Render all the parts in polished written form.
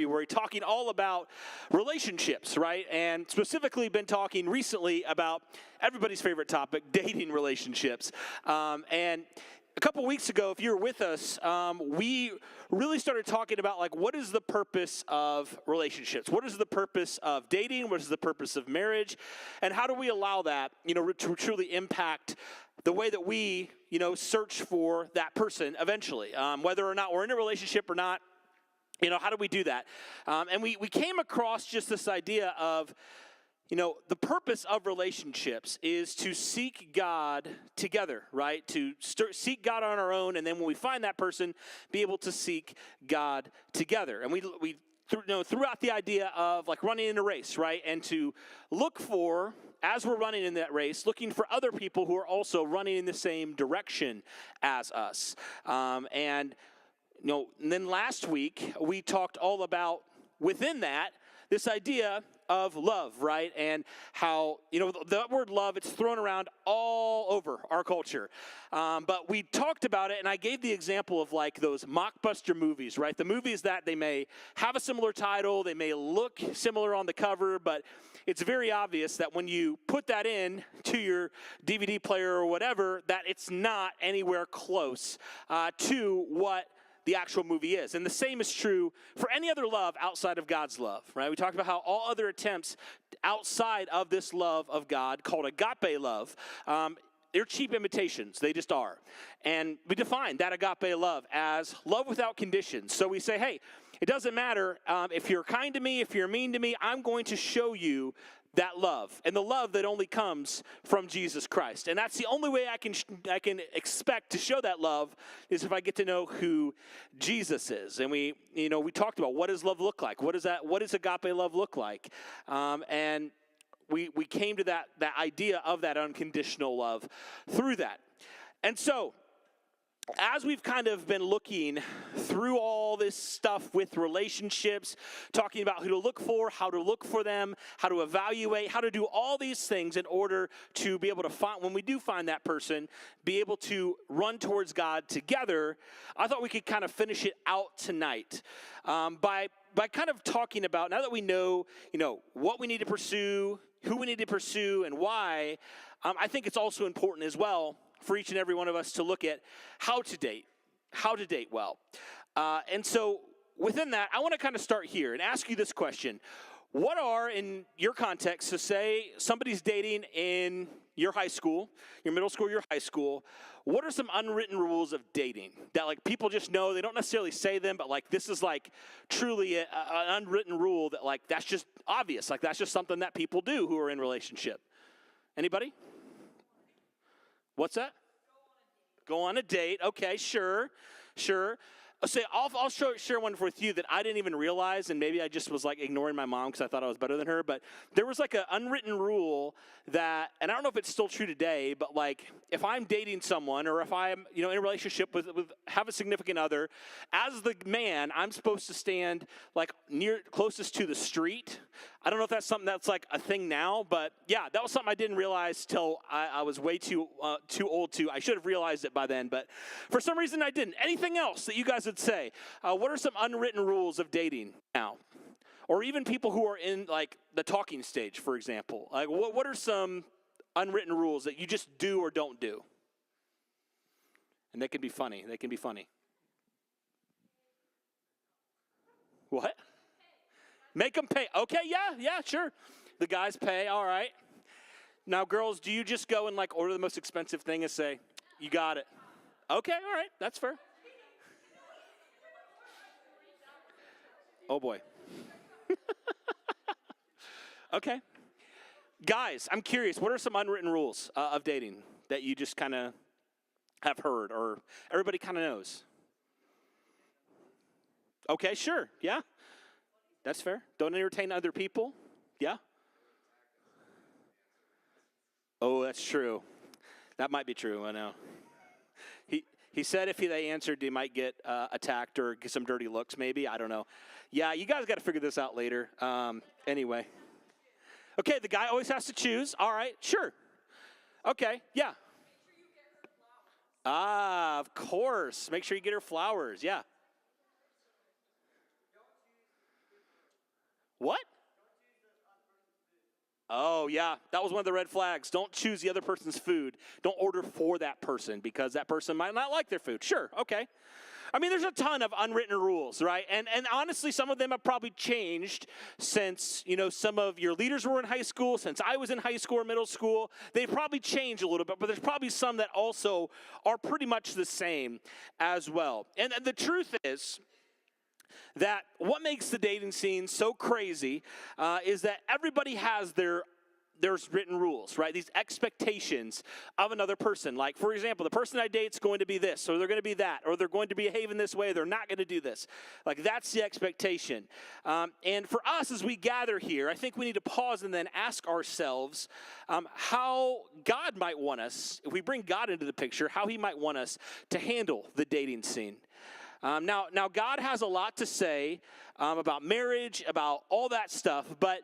February talking all about relationships, right? And specifically been talking recently about everybody's favorite topic, dating relationships. And a couple weeks ago, if you were with us, we really started talking about like what is the purpose of relationships? What is the purpose of dating? What is the purpose of marriage? And how do we allow that, to truly impact the way that we, search for that person eventually, whether or not we're in a relationship or not. How do we do that? And we came across just this idea of, the purpose of relationships is to seek God together, right? To seek God on our own, and then when we find that person, be able to seek God together. And we throughout the idea of like running in a race, right? And to look for, as we're running in that race, looking for other people who are also running in the same direction as us. And then last week, we talked all about, within that, this idea of love, right? And how, the word love, it's thrown around all over our culture. But we talked about it, and I gave the example of like those mockbuster movies, right? The movies that they may have a similar title, they may look similar on the cover, but it's very obvious that when you put that in to your DVD player or whatever, that it's not anywhere close to what the actual movie is. And the same is true for any other love outside of God's love, right? We talked about how all other attempts outside of this love of God, called agape love, they're cheap imitations. They just are. And we define that agape love as love without conditions. So we say, hey, it doesn't matter if you're kind to me, if you're mean to me, I'm going to show you that love, and the love that only comes from Jesus Christ. And that's the only way I can expect to show that love is if I get to know who Jesus is. And we talked about, what does love look like? What does agape love look like? And we came to that idea of that unconditional love through that. And so, as we've kind of been looking through all this stuff with relationships, talking about who to look for, how to look for them, how to evaluate, how to do all these things in order to be able to find, when we do find that person, be able to run towards God together, I thought we could kind of finish it out tonight by kind of talking about, now that we know, what we need to pursue, who we need to pursue, and why, I think it's also important as well for each and every one of us to look at how to date well. And so within that, I want to kind of start here and ask you this question. What are, in your context, so say somebody's dating in your high school, your middle school, your high school, what are some unwritten rules of dating that like people just know, they don't necessarily say them, but like this is like truly an unwritten rule that like that's just obvious, like that's just something that people do who are in relationship? Anybody? What's that? Go on a date. Okay, sure. I'll say I'll share one with you that I didn't even realize, and maybe I just was like ignoring my mom because I thought I was better than her. But there was like an unwritten rule that, and I don't know if it's still true today, but like if I'm dating someone or if I'm in a relationship with have a significant other, as the man, I'm supposed to stand like closest to the street. I don't know if that's something that's like a thing now, but yeah, that was something I didn't realize till I was way too old to. I should have realized it by then, but for some reason I didn't. Anything else that you guys would say? What are some unwritten rules of dating now? Or even people who are in like the talking stage, for example. Like what are some unwritten rules that you just do or don't do? And they can be funny. What? Make them pay. Okay, yeah, sure. The guys pay, all right. Now, girls, do you just go and like order the most expensive thing and say, you got it? Okay, all right, that's fair. Oh, boy. Okay. Guys, I'm curious, what are some unwritten rules of dating that you just kind of have heard or everybody kind of knows? Okay, sure, yeah. That's fair. Don't entertain other people. Yeah. Oh, that's true. That might be true. I know. He said if they answered, they might get attacked or get some dirty looks. Maybe, I don't know. Yeah, you guys got to figure this out later. Anyway. Okay, the guy always has to choose. All right, sure. Okay, yeah. Of course. Make sure you get her flowers. Yeah. What? Oh, yeah, that was one of the red flags. Don't choose the other person's food. Don't order for that person because that person might not like their food. Sure, okay. I mean, there's a ton of unwritten rules, right? And honestly, some of them have probably changed since, some of your leaders were in high school, since I was in high school or middle school. They've probably changed a little bit, but there's probably some that also are pretty much the same as well. And the truth is that what makes the dating scene so crazy is that everybody has there's written rules, right? These expectations of another person. Like, for example, the person I date is going to be this, or they're going to be that, or they're going to behave in this way, they're not going to do this. Like, that's the expectation. And for us, as we gather here, I think we need to pause and then ask ourselves how God might want us, if we bring God into the picture, how he might want us to handle the dating scene. Now, God has a lot to say about marriage, about all that stuff, but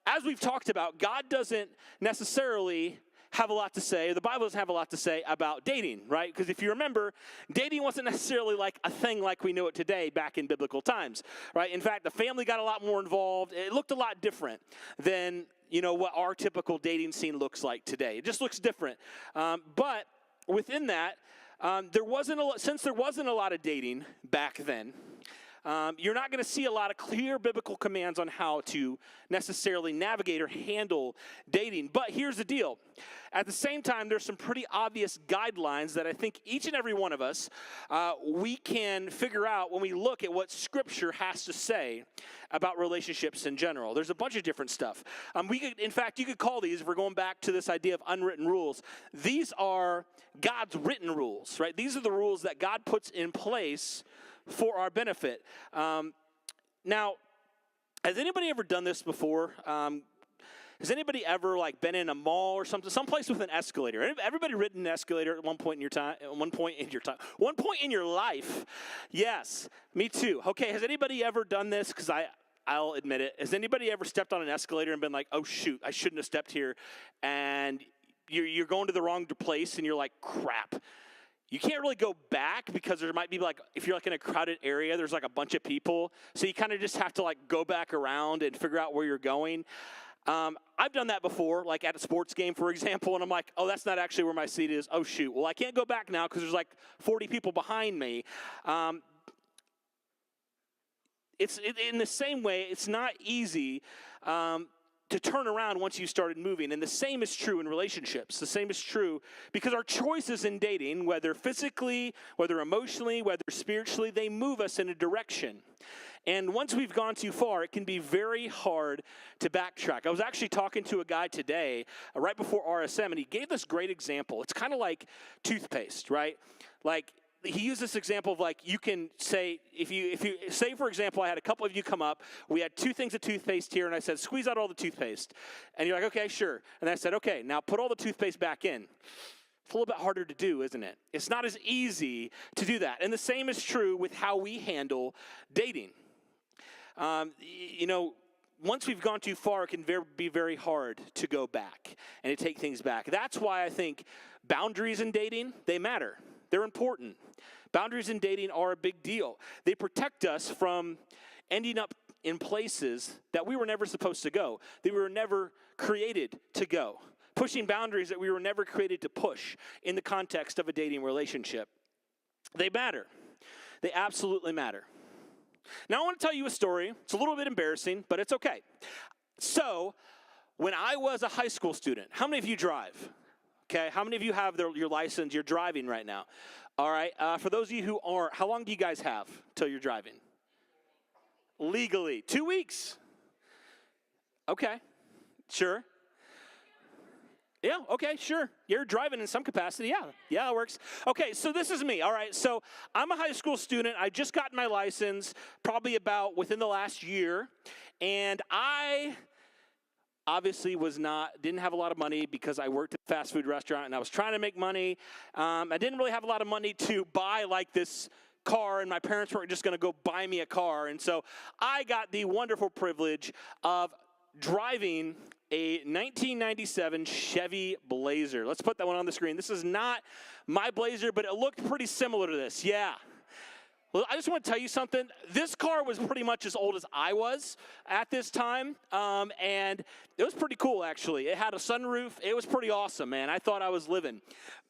as we've talked about, God doesn't necessarily have a lot to say, the Bible doesn't have a lot to say about dating, right? Because if you remember, dating wasn't necessarily like a thing like we know it today back in biblical times, right? In fact, the family got a lot more involved. It looked a lot different than, what our typical dating scene looks like today. It just looks different. But within that, since there wasn't a lot of dating back then, you're not going to see a lot of clear biblical commands on how to necessarily navigate or handle dating. But here's the deal. At the same time, there's some pretty obvious guidelines that I think each and every one of us, we can figure out when we look at what Scripture has to say about relationships in general. There's a bunch of different stuff. You could call these, if we're going back to this idea of unwritten rules, these are God's written rules, right? These are the rules that God puts in place for our benefit. Now, has anybody ever done this before? Has anybody ever been in a mall or something, someplace with an escalator? Everybody ridden an escalator at one point in your life? Yes, me too. Okay, has anybody ever done this? Because I'll admit it. Has anybody ever stepped on an escalator and been like, oh shoot, I shouldn't have stepped here, and you're going to the wrong place, and you're like, crap. You can't really go back because there might be if you're in a crowded area, there's a bunch of people. So you kind of just have to go back around and figure out where you're going. I've done that before, at a sports game, for example, and I'm like, oh, that's not actually where my seat is. Oh, shoot. Well, I can't go back now because there's 40 people behind me. It's in the same way, it's not easy to turn around once you started moving. And the same is true in relationships. The same is true because our choices in dating, whether physically, whether emotionally, whether spiritually, they move us in a direction. And once we've gone too far, it can be very hard to backtrack. I was actually talking to a guy today, right before RSM, and he gave this great example. It's kind of like toothpaste, right? He used this example of you can say, if you say, for example, I had a couple of you come up, we had 2 things of toothpaste here, and I said, squeeze out all the toothpaste. And you're like, okay, sure. And I said, okay, now put all the toothpaste back in. It's a little bit harder to do, isn't it? It's not as easy to do that. And the same is true with how we handle dating. Once we've gone too far, it can be very hard to go back and to take things back. That's why I think boundaries in dating, they matter. They're important. Boundaries in dating are a big deal. They protect us from ending up in places that we were never supposed to go, that we were never created to go. Pushing boundaries that we were never created to push in the context of a dating relationship. They matter. They absolutely matter. Now I want to tell you a story. It's a little bit embarrassing, but it's okay. So, when I was a high school student, how many of you drive? Okay, how many of you have your license? You're driving right now. All right, for those of you who aren't, how long do you guys have till you're driving? Legally, 2 weeks. Okay, sure. Yeah, okay, sure. You're driving in some capacity. Yeah, it works. Okay, so this is me. All right, so I'm a high school student. I just got my license probably about within the last year, and I obviously didn't have a lot of money because I worked at a fast food restaurant and I was trying to make money. I didn't really have a lot of money to buy this car, and my parents weren't just going to go buy me a car. And so I got the wonderful privilege of driving a 1997 Chevy Blazer. Let's put that one on the screen. This is not my Blazer, but it looked pretty similar to this. Yeah. Well, I just want to tell you something. This car was pretty much as old as I was at this time, and it was pretty cool, actually. It had a sunroof. It was pretty awesome, man. I thought I was living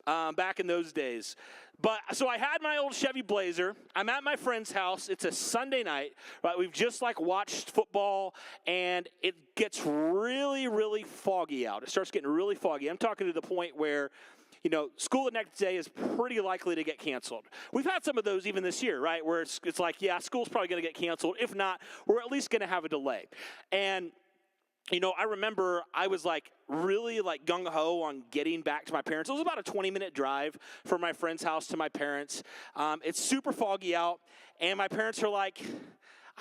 back in those days. But so I had my old Chevy Blazer. I'm at my friend's house. It's a Sunday night, right? We've just watched football, and it gets really, really foggy out. It starts getting really foggy. I'm talking to the point where school the next day is pretty likely to get canceled. We've had some of those even this year, right, where it's yeah, school's probably going to get canceled. If not, we're at least going to have a delay. And, I remember I was really gung-ho on getting back to my parents. It was about a 20-minute drive from my friend's house to my parents. It's super foggy out, and my parents are like,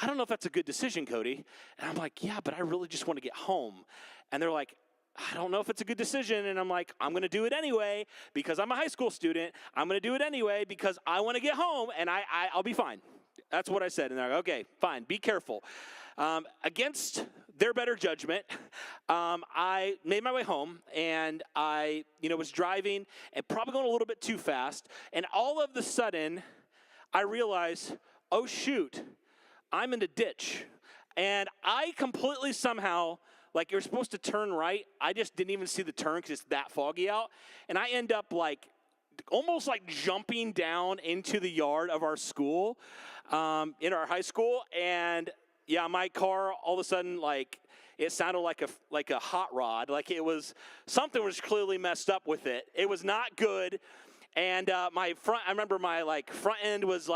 I don't know if that's a good decision, Cody. And I'm like, yeah, but I really just want to get home. And they're like, I don't know if it's a good decision. And I'm like, I'm going to do it anyway because I'm a high school student. I'm going to do it anyway because I want to get home, and I'll be fine. That's what I said. And they're like, okay, fine, be careful. Against their better judgment, I made my way home, and I was driving and probably going a little bit too fast. And all of a sudden, I realized, oh, shoot, I'm in a ditch. And I completely somehow, you're supposed to turn right. I just didn't even see the turn because it's that foggy out. And I end up almost jumping down into the yard of our school, in our high school. And yeah, my car all of a sudden, it sounded like a hot rod. Something was clearly messed up with it. It was not good. And I remember my front end was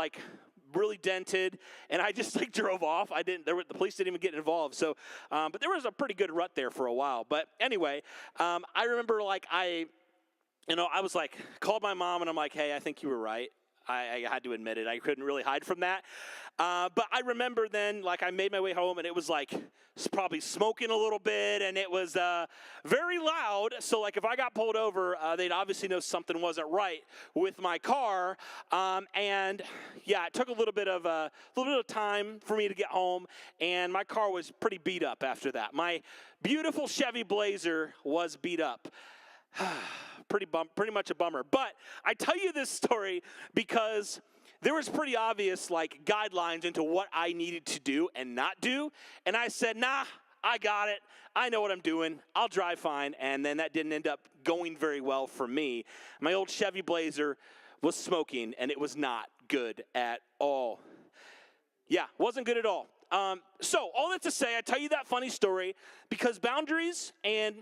really dented, and I just drove off. The police didn't even get involved. So, but there was a pretty good rut there for a while. But anyway, I remember I was called my mom, and I'm like, hey, I think you were right. I had to admit it. I couldn't really hide from that. But I remember then, I made my way home, and it was probably smoking a little bit, and it was very loud. So if I got pulled over, they'd obviously know something wasn't right with my car. And yeah, it took a little bit of time for me to get home, and my car was pretty beat up after that. My beautiful Chevy Blazer was beat up. Pretty much a bummer. But I tell you this story because there was pretty obvious guidelines into what I needed to do and not do. And I said, nah, I got it. I know what I'm doing. I'll drive fine. And then that didn't end up going very well for me. My old Chevy Blazer was smoking, and it was not good at all. Yeah, wasn't good at all. So all that to say, I tell you that funny story because boundaries and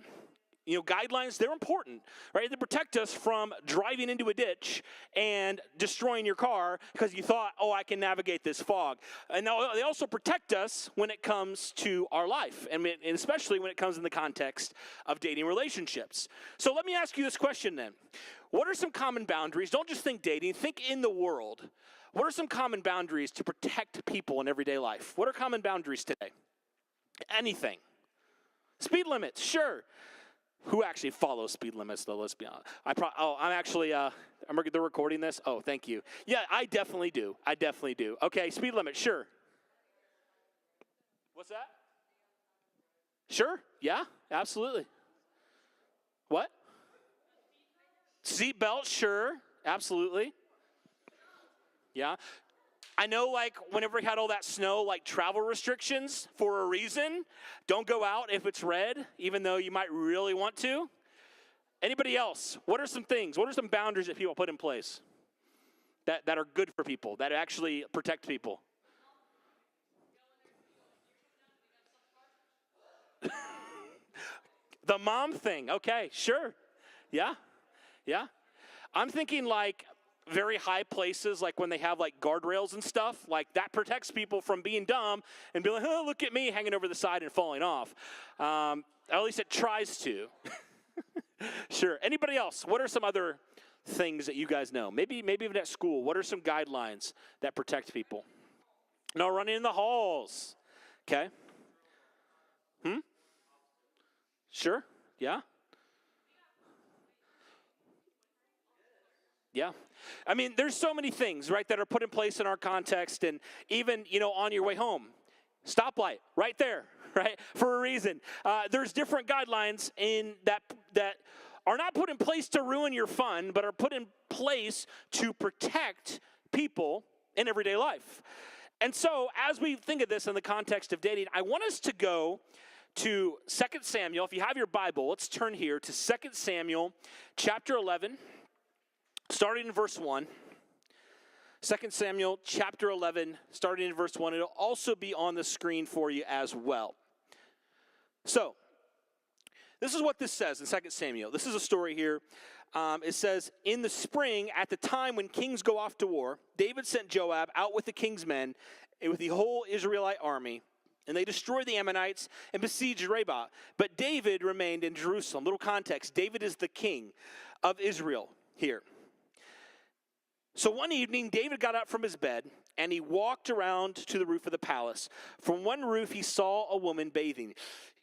guidelines, they're important, right? They protect us from driving into a ditch and destroying your car because you thought, oh, I can navigate this fog. And they also protect us when it comes to our life, and especially when it comes in the context of dating relationships. So let me ask you this question then. What are some common boundaries? Don't just think dating, think in the world. What are some common boundaries to protect people in everyday life? What are common boundaries today? Anything. Speed limits, sure. Who actually follows speed limits, though? Let's be honest. They're recording this? Oh, thank you. Yeah, I definitely do. Okay, speed limit, sure. What's that? Sure, yeah, absolutely. What? Seat belt, sure, absolutely. Yeah. I know, whenever we had all that snow, travel restrictions for a reason. Don't go out if it's red, even though you might really want to. Anybody else? What are some things? What are some boundaries that people put in place that are good for people, that actually protect people? The mom thing. Okay, sure. Yeah. I'm thinking very high places, when they have guardrails and stuff, that protects people from being dumb and being oh, look at me hanging over the side and falling off. At least it tries to. Sure. Anybody else? What are some other things that you guys know? Maybe even at school. What are some guidelines that protect people? No running in the halls. Okay. Sure. Yeah. Yeah. I mean, there's so many things, right, that are put in place in our context, and even, on your way home. Stoplight, right there, right, for a reason. There's different guidelines in that are not put in place to ruin your fun, but are put in place to protect people in everyday life. And so as we think of this in the context of dating, I want us to go to 2 Samuel. If you have your Bible, let's turn here to 2 Samuel chapter 11, starting in verse 1. 2 Samuel chapter 11, starting in verse 1. It'll also be on the screen for you as well. So, this is what this says in 2 Samuel. This is a story here. It says, in the spring, at the time when kings go off to war, David sent Joab out with the king's men and with the whole Israelite army, and they destroyed the Ammonites and besieged Rabbah. But David remained in Jerusalem. Little context, David is the king of Israel here. So one evening, David got up from his bed, and he walked around to the roof of the palace. From one roof, he saw a woman bathing.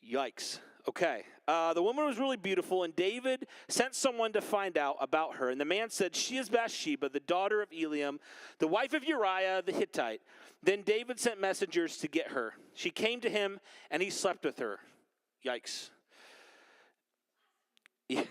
Yikes. Okay. The woman was really beautiful, and David sent someone to find out about her. And the man said, she is Bathsheba, the daughter of Eliam, the wife of Uriah the Hittite. Then David sent messengers to get her. She came to him, and he slept with her. Yikes. Yeah.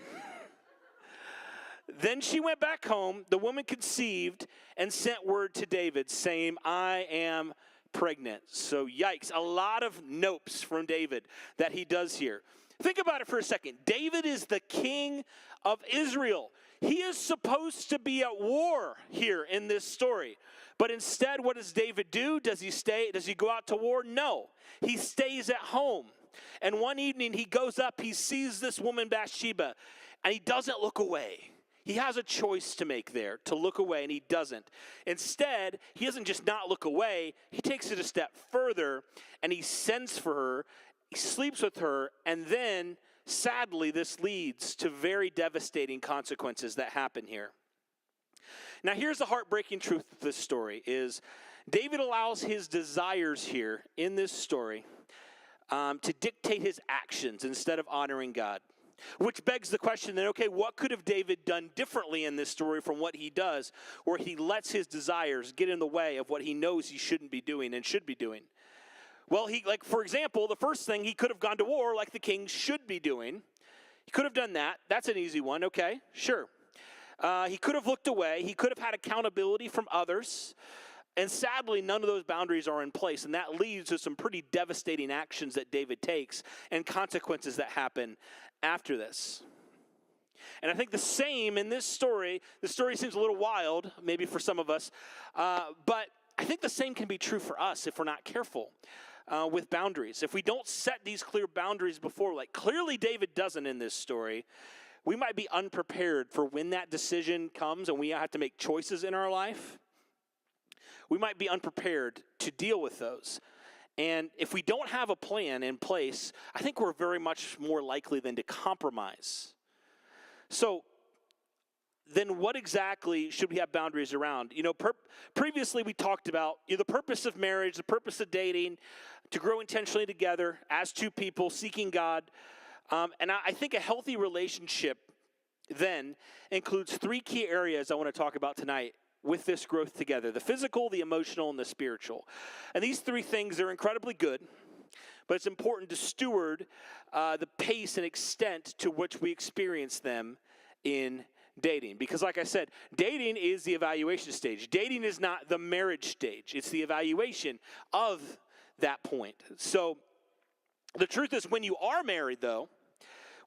Then she went back home. The woman conceived and sent word to David saying, I am pregnant. So yikes, a lot of nopes from David that he does here. Think about it for a second. David is the king of Israel. He is supposed to be at war here in this story. But instead, what does David do? Does he stay? Does he go out to war? No. He stays at home. And one evening he goes up, he sees this woman Bathsheba, and he doesn't look away. He has a choice to make there, to look away, and he doesn't. Instead, he doesn't just not look away, he takes it a step further, and he sends for her, he sleeps with her, and then, sadly, this leads to very devastating consequences that happen here. Now, here's the heartbreaking truth of this story, is David allows his desires here in this story to dictate his actions instead of honoring God. Which begs the question then, okay, what could have David done differently in this story from what he does, where he lets his desires get in the way of what he knows he shouldn't be doing and should be doing? Well, for example, the first thing, he could have gone to war like the king should be doing. He could have done that. That's an easy one, okay, sure. He could have looked away. He could have had accountability from others. And sadly, none of those boundaries are in place, and that leads to some pretty devastating actions that David takes and consequences that happen after this. And I think the same in this story. The story seems a little wild, maybe for some of us, but I think the same can be true for us if we're not careful with boundaries. If we don't set these clear boundaries before, like clearly David doesn't in this story, we might be unprepared for when that decision comes and we have to make choices in our life. We might be unprepared to deal with those. And if we don't have a plan in place, I think we're very much more likely than to compromise. So then what exactly should we have boundaries around? You know, previously we talked about the purpose of marriage, the purpose of dating, to grow intentionally together as two people seeking God. And I think a healthy relationship then includes three key areas I want to talk about tonight with this growth together: the physical, the emotional, and the spiritual. And these three things are incredibly good, but it's important to steward the pace and extent to which we experience them in dating. Because like I said, dating is the evaluation stage. Dating is not the marriage stage. It's the evaluation of that point. So the truth is, when you are married, though,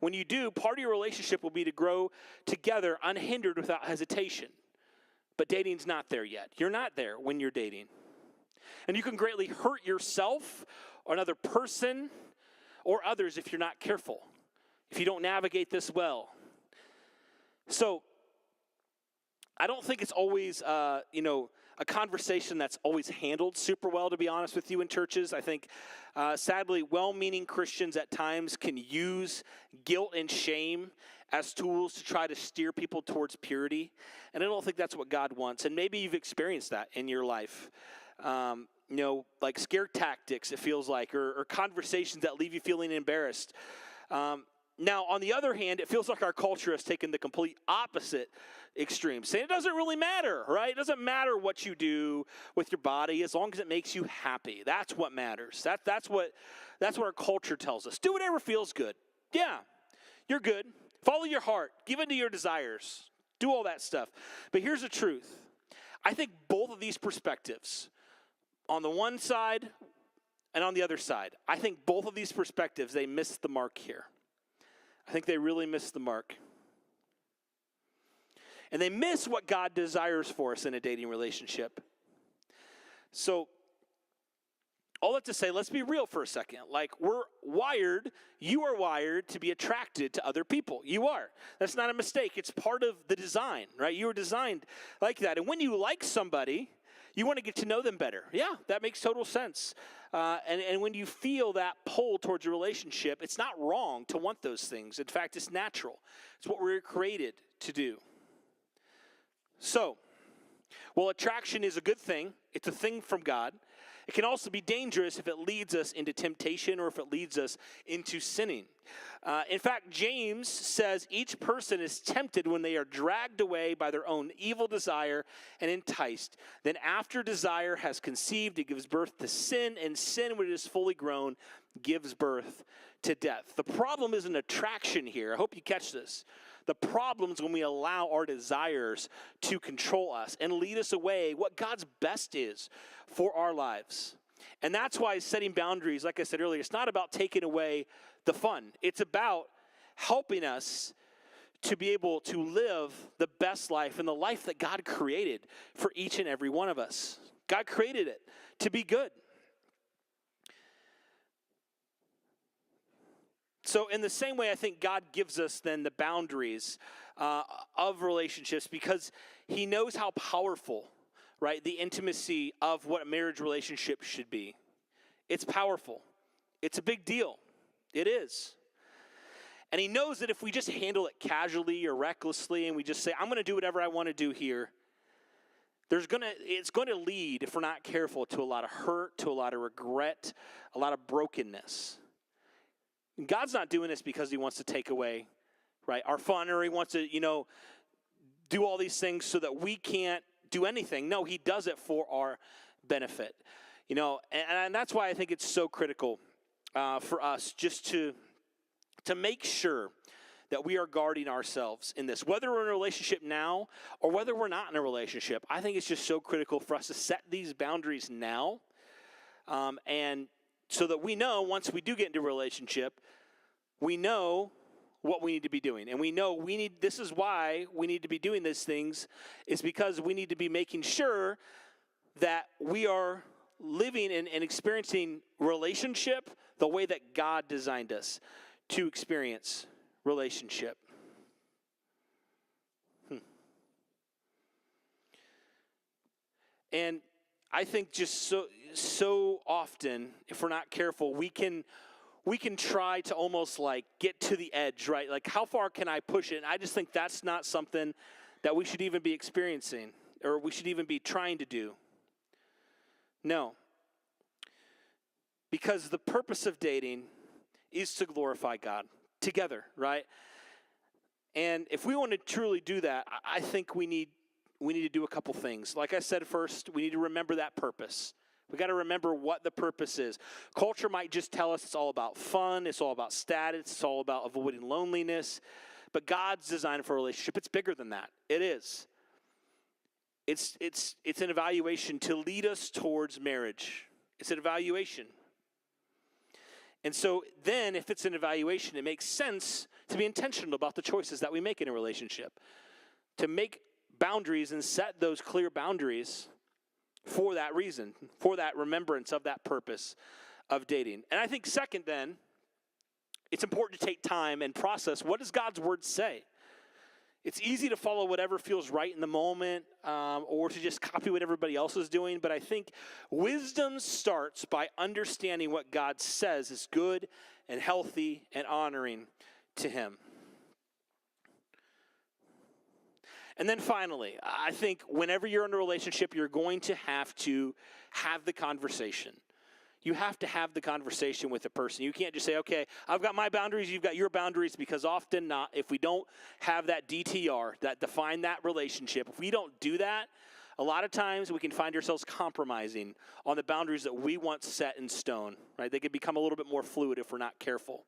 when you do, part of your relationship will be to grow together unhindered without hesitation. But dating's not there yet. You're not there when you're dating. And you can greatly hurt yourself or another person or others if you're not careful, if you don't navigate this well. So I don't think it's always, a conversation that's always handled super well, to be honest with you, in churches. I think, sadly, well-meaning Christians at times can use guilt and shame as tools to try to steer people towards purity. And I don't think that's what God wants. And maybe you've experienced that in your life. Like scare tactics, it feels like, or conversations that leave you feeling embarrassed. Now, on the other hand, it feels like our culture has taken the complete opposite extreme, saying it doesn't really matter, right? It doesn't matter what you do with your body as long as it makes you happy. That's what matters. That's what our culture tells us. Do whatever feels good. Yeah, you're good. Follow your heart. Give in to your desires. Do all that stuff. But here's the truth. I think both of these perspectives, on the one side and on the other side, I think both of these perspectives, they miss the mark here. I think they really miss the mark. And they miss what God desires for us in a dating relationship. So, all that to say, let's be real for a second. Like, you are wired to be attracted to other people. You are. That's not a mistake. It's part of the design, right? You were designed like that. And when you like somebody, you want to get to know them better. Yeah, that makes total sense. And when you feel that pull towards a relationship, it's not wrong to want those things. In fact, it's natural. It's what we were created to do. So, while attraction is a good thing, it's a thing from God, it can also be dangerous if it leads us into temptation or if it leads us into sinning. In fact, James says each person is tempted when they are dragged away by their own evil desire and enticed. Then after desire has conceived, it gives birth to sin, and sin, when it is fully grown, gives birth to death. The problem isn't attraction here. I hope you catch this. The problem is when we allow our desires to control us and lead us away what God's best is for our lives. And that's why setting boundaries, like I said earlier, it's not about taking away the fun. It's about helping us to be able to live the best life and the life that God created for each and every one of us. God created it to be good. So in the same way, I think God gives us then the boundaries of relationships because he knows how powerful, right, the intimacy of what a marriage relationship should be. It's powerful. It's a big deal. It is. And he knows that if we just handle it casually or recklessly and we just say, I'm going to do whatever I want to do here, it's going to lead, if we're not careful, to a lot of hurt, to a lot of regret, a lot of brokenness. And God's not doing this because he wants to take away, right, our fun, or he wants to, do all these things so that we can't do anything. No, he does it for our benefit. And that's why I think it's so critical for us just to make sure that we are guarding ourselves in this. Whether we're in a relationship now or whether we're not in a relationship, I think it's just so critical for us to set these boundaries now, and so that we know once we do get into a relationship, we know what we need to be doing. And we know this is why we need to be doing these things, is because we need to be making sure that we are living and experiencing relationship the way that God designed us to experience relationship. And I think just so often, if we're not careful, we can try to almost like get to the edge, right? Like, how far can I push it? And I just think that's not something that we should even be experiencing or we should even be trying to do. No. Because the purpose of dating is to glorify God together, right? And if we want to truly do that, I think we need to do a couple things. Like I said first, we need to remember that purpose. We got to remember what the purpose is. Culture might just tell us it's all about fun, it's all about status, it's all about avoiding loneliness. But God's design for a relationship, it's bigger than that. It is. It's an evaluation to lead us towards marriage. It's an evaluation. And so then, if it's an evaluation, it makes sense to be intentional about the choices that we make in a relationship. To make boundaries and set those clear boundaries for that reason, for that remembrance of that purpose of dating. And I think second then, it's important to take time and process, what does God's word say? It's easy to follow whatever feels right in the moment, or to just copy what everybody else is doing. But I think wisdom starts by understanding what God says is good and healthy and honoring to him. And then finally, I think whenever you're in a relationship, you're going to have the conversation. You have to have the conversation with the person. You can't just say, okay, I've got my boundaries, you've got your boundaries, because often not, if we don't have that DTR, that define that relationship, if we don't do that, a lot of times we can find ourselves compromising on the boundaries that we once set in stone, right? They can become a little bit more fluid if we're not careful.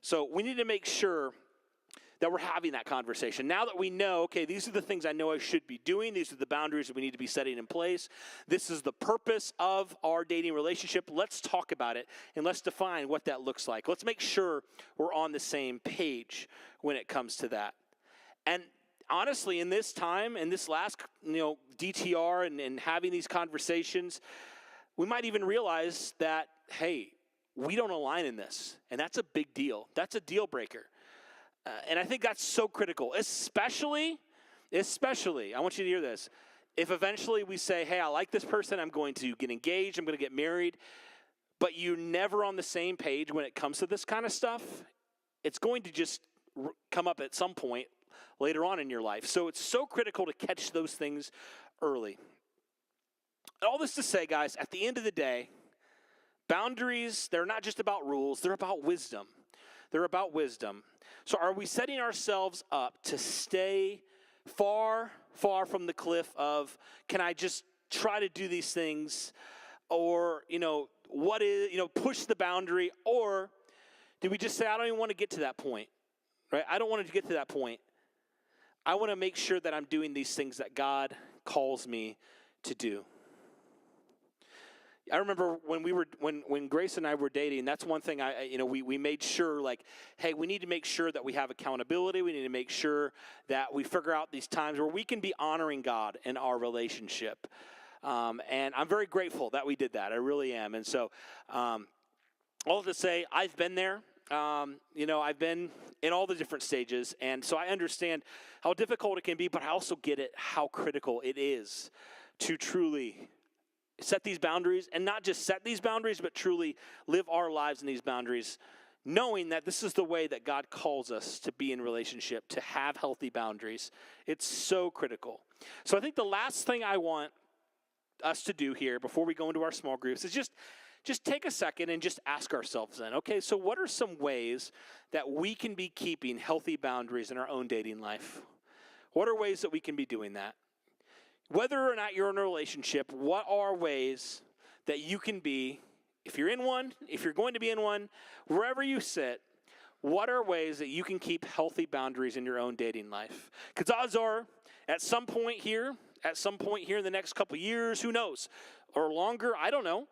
So we need to make sure that we're having that conversation. Now that we know, okay, these are the things I know I should be doing. These are the boundaries that we need to be setting in place. This is the purpose of our dating relationship. Let's talk about it, and let's define what that looks like. Let's make sure we're on the same page when it comes to that. And honestly, in this time, in this last, DTR and having these conversations, we might even realize that, hey, we don't align in this, and that's a big deal. That's a deal breaker. And I think that's so critical, especially, I want you to hear this, if eventually we say, hey, I like this person, I'm going to get engaged, I'm going to get married, but you're never on the same page when it comes to this kind of stuff, it's going to just come up at some point later on in your life. So it's so critical to catch those things early. All this to say, guys, at the end of the day, boundaries, they're not just about rules, they're about wisdom. They're about wisdom. So are we setting ourselves up to stay far, far from the cliff of, can I just try to do these things? Or, push the boundary? Or do we just say, I don't even want to get to that point, right? I don't want to get to that point. I want to make sure that I'm doing these things that God calls me to do. I remember when Grace and I were dating, that's one thing we made sure, like, hey, we need to make sure that we have accountability. We need to make sure that we figure out these times where we can be honoring God in our relationship. And I'm very grateful that we did that. I really am. And so all to say, I've been there. I've been in all the different stages. And so I understand how difficult it can be, but I also get it, how critical it is to truly set these boundaries, and not just set these boundaries, but truly live our lives in these boundaries, knowing that this is the way that God calls us to be in relationship, to have healthy boundaries. It's so critical. So I think the last thing I want us to do here before we go into our small groups is just take a second and just ask ourselves then, okay, so what are some ways that we can be keeping healthy boundaries in our own dating life? What are ways that we can be doing that? Whether or not you're in a relationship, what are ways that you can be, if you're in one, if you're going to be in one, wherever you sit, what are ways that you can keep healthy boundaries in your own dating life? Because odds are, at some point here in the next couple years, who knows, or longer, I don't know,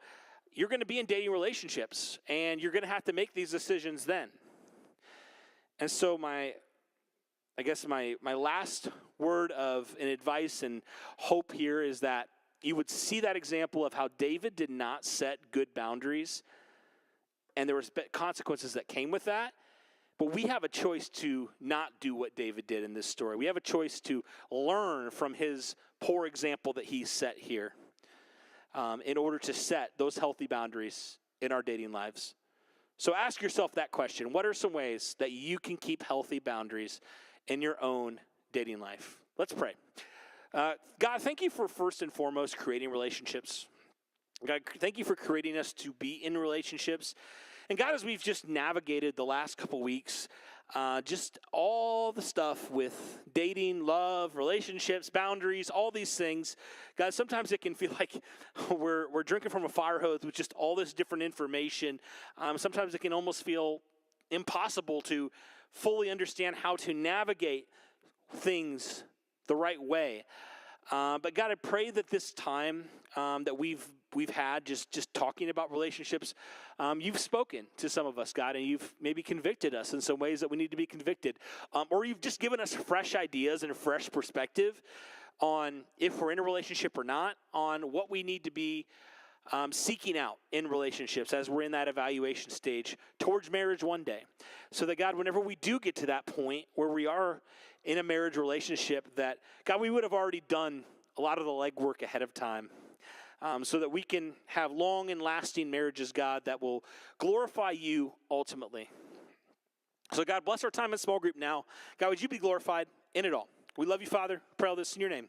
you're going to be in dating relationships, and you're going to have to make these decisions then. And so my last word of an advice and hope here is that you would see that example of how David did not set good boundaries, and there was consequences that came with that. But we have a choice to not do what David did in this story. We have a choice to learn from his poor example that he set here in order to set those healthy boundaries in our dating lives. So ask yourself that question. What are some ways that you can keep healthy boundaries in your own dating life? Let's pray. God, thank you for first and foremost creating relationships. God, thank you for creating us to be in relationships. And God, as we've just navigated the last couple weeks, just all the stuff with dating, love, relationships, boundaries, all these things, God, sometimes it can feel like we're drinking from a fire hose with just all this different information. Sometimes it can almost feel impossible to fully understand how to navigate things the right way. But God, I pray that this time that we've had just talking about relationships, you've spoken to some of us, God, and you've maybe convicted us in some ways that we need to be convicted. Or you've just given us fresh ideas and a fresh perspective on if we're in a relationship or not, on what we need to be seeking out in relationships as we're in that evaluation stage towards marriage one day. So that, God, whenever we do get to that point where we are in a marriage relationship, that, God, we would have already done a lot of the legwork ahead of time so that we can have long and lasting marriages, God, that will glorify you ultimately. So, God, bless our time in small group now. God, would you be glorified in it all? We love you, Father. Pray all this in your name.